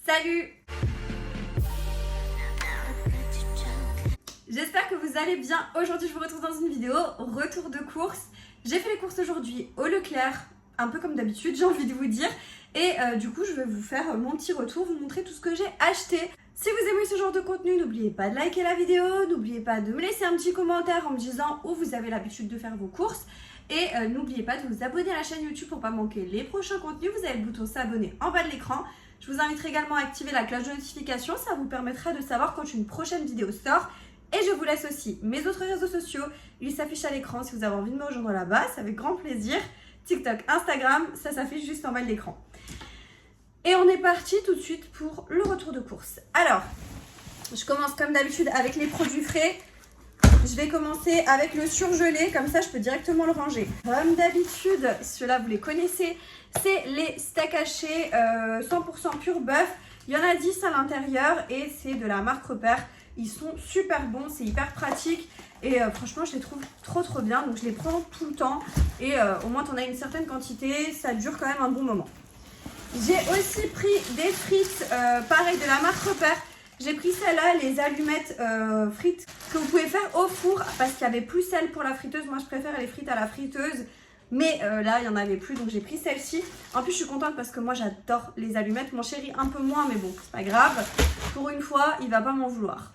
Salut! J'espère que vous allez bien. Aujourd'hui, je vous retrouve dans une vidéo retour de course. J'ai fait les courses aujourd'hui au Leclerc, un peu comme d'habitude, j'ai envie de vous dire. Et du coup, je vais vous faire mon petit retour, vous montrer tout ce que j'ai acheté. Si vous aimez ce genre de contenu, n'oubliez pas de liker la vidéo, n'oubliez pas de me laisser un petit commentaire en me disant où vous avez l'habitude de faire vos courses. Et n'oubliez pas de vous abonner à la chaîne YouTube pour ne pas manquer les prochains contenus. Vous avez le bouton s'abonner en bas de l'écran. Je vous inviterai également à activer la cloche de notification, ça vous permettra de savoir quand une prochaine vidéo sort. Et je vous laisse aussi mes autres réseaux sociaux, ils s'affichent à l'écran si vous avez envie de me rejoindre là-bas, c'est avec grand plaisir. TikTok, Instagram, ça s'affiche juste en bas de l'écran. Et on est parti tout de suite pour le retour de course. Alors, je commence comme d'habitude avec les produits frais. Je vais commencer avec le surgelé, comme ça je peux directement le ranger. Comme d'habitude, ceux-là vous les connaissez, c'est les steaks hachés 100% pur bœuf. Il y en a 10 à l'intérieur et c'est de la marque Repère. Ils sont super bons, c'est hyper pratique et franchement je les trouve trop bien. Donc je les prends tout le temps et au moins t'en as une certaine quantité, ça dure quand même un bon moment. J'ai aussi pris des frites, pareil de la marque Repère. J'ai pris celle-là, les allumettes frites que vous pouvez faire au four parce qu'il n'y avait plus celle pour la friteuse. Moi, je préfère les frites à la friteuse. Mais là, il n'y en avait plus, donc j'ai pris celle-ci. En plus, je suis contente parce que moi, j'adore les allumettes. Mon chéri, un peu moins, mais bon, c'est pas grave. Pour une fois, il va pas m'en vouloir.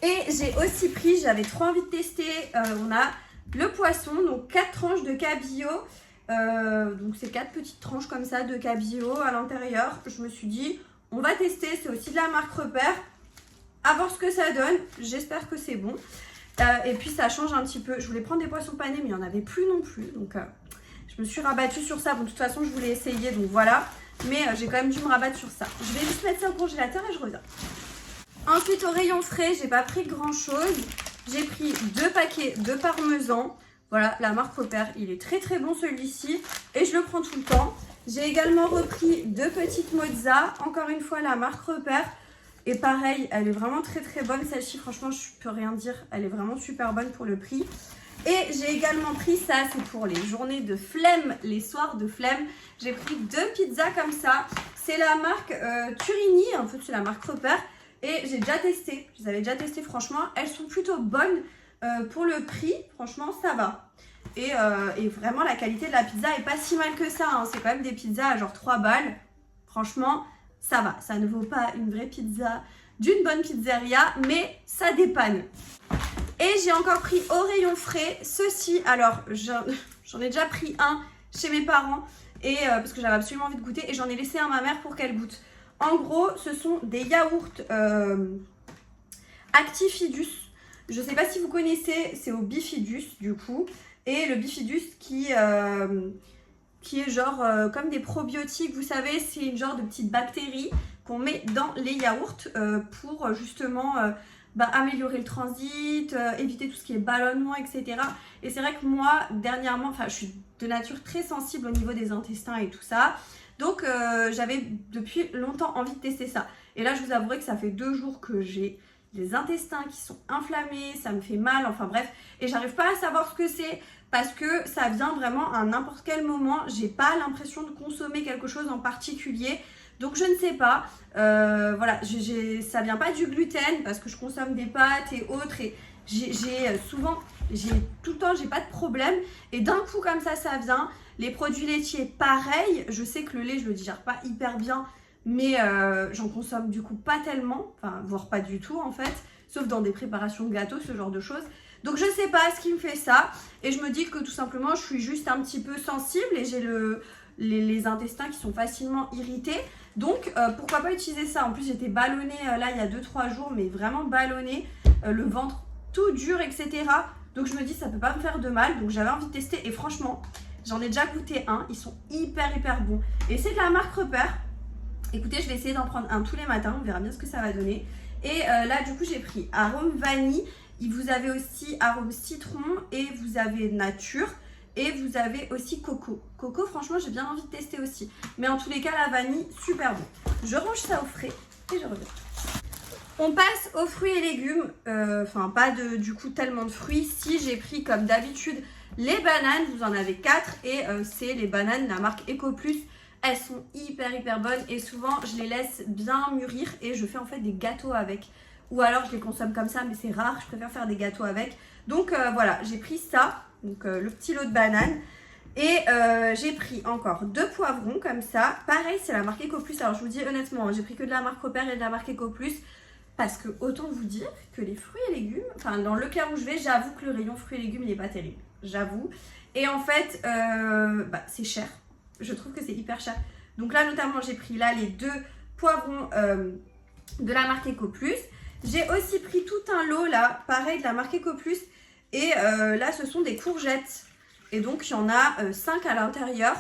Et j'ai aussi pris, j'avais trop envie de tester, on a le poisson, donc 4 tranches de cabillaud. Donc c'est 4 petites tranches comme ça de cabillaud à l'intérieur. Je me suis dit... on va tester, c'est aussi de la marque Repère. À voir ce que ça donne. J'espère que c'est bon. Et puis ça change un petit peu. Je voulais prendre des poissons panés, mais il n'y en avait plus non plus. Donc je me suis rabattue sur ça. Bon, de toute façon, je voulais essayer, donc voilà. Mais j'ai quand même dû me rabattre sur ça. Je vais juste mettre ça au congélateur et je reviens. Ensuite, au rayon frais, j'ai pas pris grand chose. J'ai pris 2 paquets de parmesan. Voilà, la marque Repère. Il est très bon celui-ci. Et je le prends tout le temps. J'ai également repris 2 petites mozza, encore une fois la marque Repère. Et pareil, elle est vraiment très bonne celle-ci, franchement je peux rien dire, elle est vraiment super bonne pour le prix. Et j'ai également pris ça, c'est pour les journées de flemme, les soirs de flemme. J'ai pris 2 pizzas comme ça, c'est la marque Turini, en fait c'est la marque Repère. Et j'ai déjà testé, je les avais déjà testées franchement, elles sont plutôt bonnes pour le prix, franchement ça va. Et vraiment la qualité de la pizza est pas si mal que ça, hein. C'est quand même des pizzas à genre 3 balles. Franchement, ça va. Ça ne vaut pas une vraie pizza d'une bonne pizzeria, mais ça dépanne. Et j'ai encore pris au rayon frais ceci. Alors, j'en ai déjà pris un chez mes parents et parce que j'avais absolument envie de goûter et j'en ai laissé un à ma mère pour qu'elle goûte. En gros, ce sont des yaourts Actifidus. Je sais pas si vous connaissez, c'est au bifidus du coup. Et le bifidus qui est genre comme des probiotiques, vous savez, c'est une genre de petite bactérie qu'on met dans les yaourts pour justement améliorer le transit, éviter tout ce qui est ballonnement, etc. Et c'est vrai que moi, dernièrement, je suis de nature très sensible au niveau des intestins et tout ça. Donc j'avais depuis longtemps envie de tester ça. Et là, je vous avouerai que ça fait 2 jours que j'ai les intestins qui sont inflammés, ça me fait mal, enfin bref. Et j'arrive pas à savoir ce que c'est. Parce que ça vient vraiment à n'importe quel moment. J'ai pas l'impression de consommer quelque chose en particulier. Donc je ne sais pas. Voilà, ça vient pas du gluten parce que je consomme des pâtes et autres. Et tout le temps, j'ai pas de problème. Et d'un coup comme ça vient. Les produits laitiers, pareil. Je sais que le lait, je le digère pas hyper bien. Mais j'en consomme du coup pas tellement. Enfin, voire pas du tout en fait. Sauf dans des préparations de gâteaux, ce genre de choses. Donc je sais pas ce qui me fait ça et je me dis que tout simplement je suis juste un petit peu sensible et j'ai les intestins qui sont facilement irrités. Donc pourquoi pas utiliser ça. En plus j'étais ballonnée là il y a 2-3 jours, mais vraiment ballonnée, le ventre tout dur, etc. Donc je me dis ça peut pas me faire de mal, donc j'avais envie de tester et franchement j'en ai déjà goûté un, ils sont hyper bons. Et c'est de la marque Repère. Écoutez, je vais essayer d'en prendre un tous les matins, on verra bien ce que ça va donner. Et là du coup j'ai pris arôme vanille. Vous avez aussi arôme citron et vous avez nature et vous avez aussi coco. Coco, franchement, j'ai bien envie de tester aussi. Mais en tous les cas, la vanille, super bon. Je range ça au frais et je reviens. On passe aux fruits et légumes. Enfin, pas du coup tellement de fruits. Si j'ai pris comme d'habitude les bananes, vous en avez 4 et c'est les bananes, la marque Ecoplus. Elles sont hyper bonnes et souvent je les laisse bien mûrir et je fais en fait des gâteaux avec. Ou alors je les consomme comme ça, mais c'est rare, je préfère faire des gâteaux avec. Donc voilà, j'ai pris ça, donc le petit lot de bananes. Et j'ai pris encore 2 poivrons comme ça. Pareil, c'est la marque Ecoplus. Alors je vous dis honnêtement, j'ai pris que de la marque Repère et de la marque Ecoplus. Parce que autant vous dire que les fruits et légumes, enfin dans Leclerc où je vais, j'avoue que le rayon fruits et légumes il est pas terrible. J'avoue. Et en fait, c'est cher. Je trouve que c'est hyper cher. Donc là notamment j'ai pris là les 2 poivrons de la marque Ecoplus. J'ai aussi pris tout un lot là, pareil de la marque Ecoplus. Et là ce sont des courgettes. Et donc il y en a 5 à l'intérieur.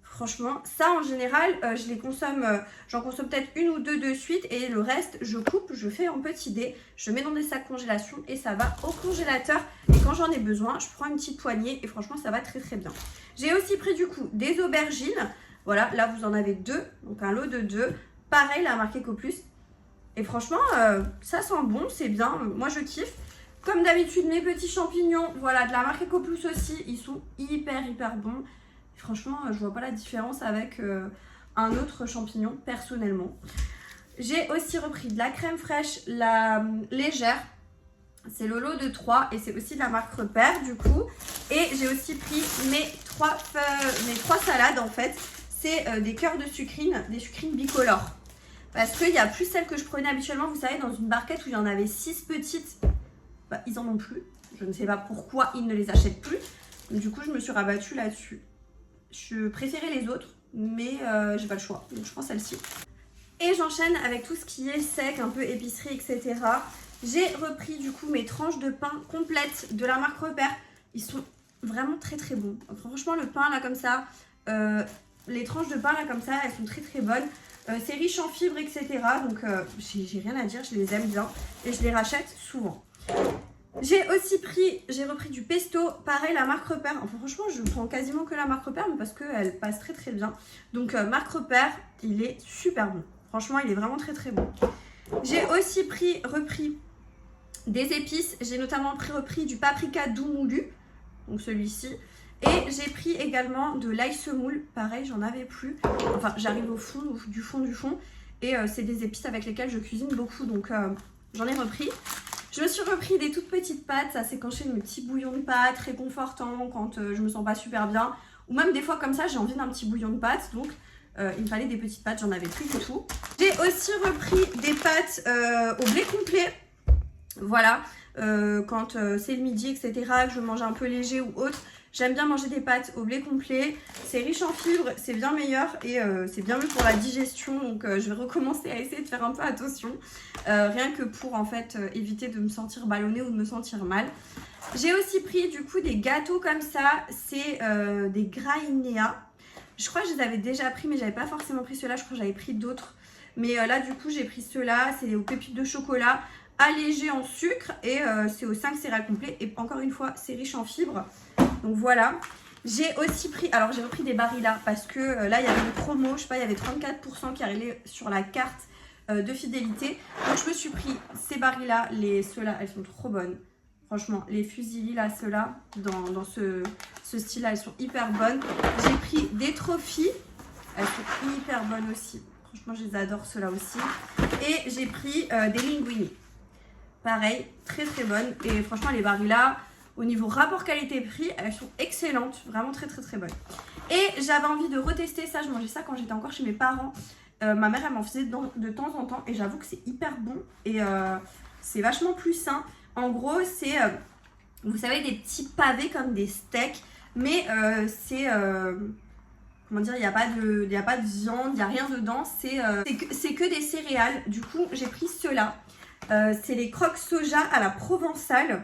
Franchement, ça en général, je les consomme, j'en consomme peut-être 1 ou 2 de suite. Et le reste, je coupe, je fais en petits dés. Je mets dans des sacs congélation et ça va au congélateur. Et quand j'en ai besoin, je prends une petite poignée et franchement ça va très bien. J'ai aussi pris du coup des aubergines. Voilà, là vous en avez 2, donc un lot de 2. Pareil, la marque Ecoplus. Et franchement, ça sent bon, c'est bien. Moi je kiffe. Comme d'habitude, mes petits champignons, voilà, de la marque Ecoplus aussi, ils sont hyper bons. Franchement, je vois pas la différence avec un autre champignon, personnellement. J'ai aussi repris de la crème fraîche, la légère. C'est le lot de 3 et c'est aussi de la marque Repère, du coup. Et j'ai aussi pris mes 3 salades, en fait. C'est des cœurs de sucrine, des sucrines bicolores. Parce qu'il n'y a plus celles que je prenais habituellement, vous savez, dans une barquette où il y en avait 6 petites. Bah, ils en ont plus. Je ne sais pas pourquoi ils ne les achètent plus. Donc, du coup, je me suis rabattue là-dessus. Je préférais les autres, mais j'ai pas le choix. Donc, je prends celle-ci. Et j'enchaîne avec tout ce qui est sec, un peu épicerie, etc. J'ai repris du coup mes tranches de pain complètes de la marque Repère. Ils sont vraiment très bons. Franchement, le pain là comme ça, les tranches de pain là comme ça, elles sont très bonnes. C'est riche en fibres, etc. Donc j'ai rien à dire, je les aime bien et je les rachète souvent. J'ai repris du pesto, pareil la marque Repère. Enfin, franchement je prends quasiment que la marque Repère, mais parce qu'elle passe très bien. Donc marque Repère, il est super bon. Franchement il est vraiment très bon. J'ai aussi repris des épices. J'ai notamment repris du paprika doux moulu, donc celui-ci. Et j'ai pris également de l'ail semoule. Pareil, j'en avais plus. Enfin, j'arrive au fond, du fond. Et c'est des épices avec lesquelles je cuisine beaucoup. Donc, j'en ai repris. Je me suis repris des toutes petites pâtes. Ça, c'est quand je fais mes petits bouillons de pâtes réconfortants, quand je me sens pas super bien. Ou même des fois comme ça, j'ai envie d'un petit bouillon de pâtes. Donc, il me fallait des petites pâtes. J'en avais plus du tout. J'ai aussi repris des pâtes au blé complet. Voilà. Quand c'est le midi, etc., que je mange un peu léger ou autre. J'aime bien manger des pâtes au blé complet, c'est riche en fibres, c'est bien meilleur et c'est bien mieux pour la digestion. Donc je vais recommencer à essayer de faire un peu attention, rien que pour en fait éviter de me sentir ballonnée ou de me sentir mal. J'ai aussi pris du coup des gâteaux comme ça, c'est des Grainéa. Je crois que je les avais déjà pris mais j'avais pas forcément pris ceux-là, je crois que j'avais pris d'autres. Mais là du coup j'ai pris ceux-là, c'est aux pépites de chocolat, allégé en sucre et c'est aux 5 céréales complets et encore une fois c'est riche en fibres. Donc voilà, j'ai aussi pris, alors j'ai repris des Barilla parce que là il y avait une promo, je sais pas, il y avait 34% qui arrivait sur la carte de fidélité. Donc je me suis pris ces Barilla, ceux-là, elles sont trop bonnes. Franchement, les fusilli là, ceux-là, dans ce style-là, elles sont hyper bonnes. J'ai pris des Trophy, elles sont hyper bonnes aussi. Franchement, je les adore ceux-là aussi. Et j'ai pris des Linguini. Pareil, très bonnes. Et franchement, les Barilla, au niveau rapport qualité-prix, elles sont excellentes. Vraiment très bonnes. Et j'avais envie de retester ça. Je mangeais ça quand j'étais encore chez mes parents. Ma mère, elle m'en faisait de temps en temps. Et j'avoue que c'est hyper bon. Et c'est vachement plus sain. En gros, c'est, vous savez, des petits pavés comme des steaks. Mais c'est... comment dire, il n'y a pas de viande, il n'y a rien dedans. C'est que des céréales. Du coup, j'ai pris ceux-là. C'est les croques soja à la provençale.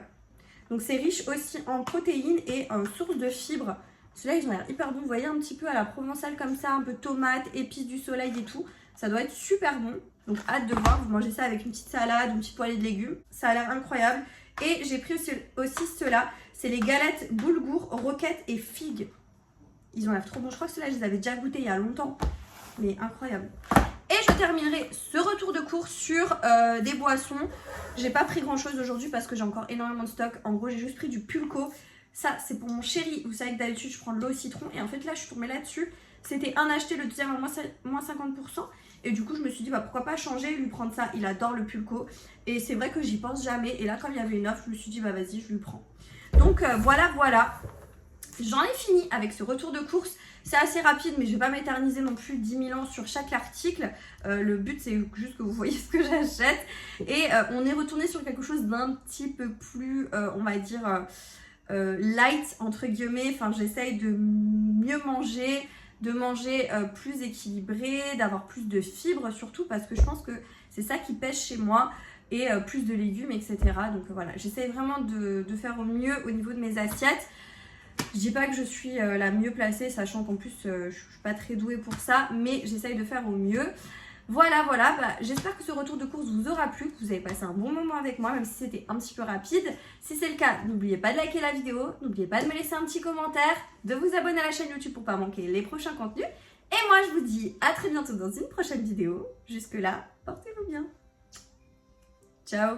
Donc c'est riche aussi en protéines et en source de fibres. Ceux-là, ils ont l'air hyper bons. Vous voyez un petit peu à la provençale comme ça, un peu tomate, épices du soleil et tout. Ça doit être super bon. Donc hâte de voir. Vous mangez ça avec une petite salade, une petite poêlée de légumes. Ça a l'air incroyable. Et j'ai pris aussi ceux-là. C'est les galettes boulgour, roquettes et figues. Ils ont l'air trop bons. Je crois que ceux-là, je les avais déjà goûtés il y a longtemps. Mais incroyable. Et je terminerai ce retour de course sur des boissons. J'ai pas pris grand chose aujourd'hui parce que j'ai encore énormément de stock. En gros, j'ai juste pris du Pulco. Ça, c'est pour mon chéri. Vous savez que d'habitude, je prends de l'eau au citron. Et en fait, là, je suis tombée là-dessus. C'était un acheté, le deuxième à moins 50%. Et du coup, je me suis dit, bah, pourquoi pas changer et lui prendre ça. Il adore le pulco. Et c'est vrai que j'y pense jamais. Et là, comme il y avait une offre, je me suis dit, bah vas-y, je lui prends. Donc voilà. J'en ai fini avec ce retour de course. C'est assez rapide, mais je vais pas m'éterniser non plus 10 000 ans sur chaque article. Le but, c'est juste que vous voyez ce que j'achète. Et on est retourné sur quelque chose d'un petit peu plus, on va dire, light, entre guillemets. Enfin, j'essaye de mieux manger, de manger plus équilibré, d'avoir plus de fibres surtout, parce que je pense que c'est ça qui pêche chez moi. Et plus de légumes, etc. Donc voilà, j'essaye vraiment de faire au mieux au niveau de mes assiettes. Je dis pas que je suis la mieux placée, sachant qu'en plus je suis pas très douée pour ça, mais j'essaye de faire au mieux. Voilà, bah, j'espère que ce retour de course vous aura plu, que vous avez passé un bon moment avec moi, même si c'était un petit peu rapide. Si c'est le cas, n'oubliez pas de liker la vidéo, n'oubliez pas de me laisser un petit commentaire, de vous abonner à la chaîne YouTube pour pas manquer les prochains contenus. Et moi, je vous dis à très bientôt dans une prochaine vidéo. Jusque là, portez-vous bien. Ciao!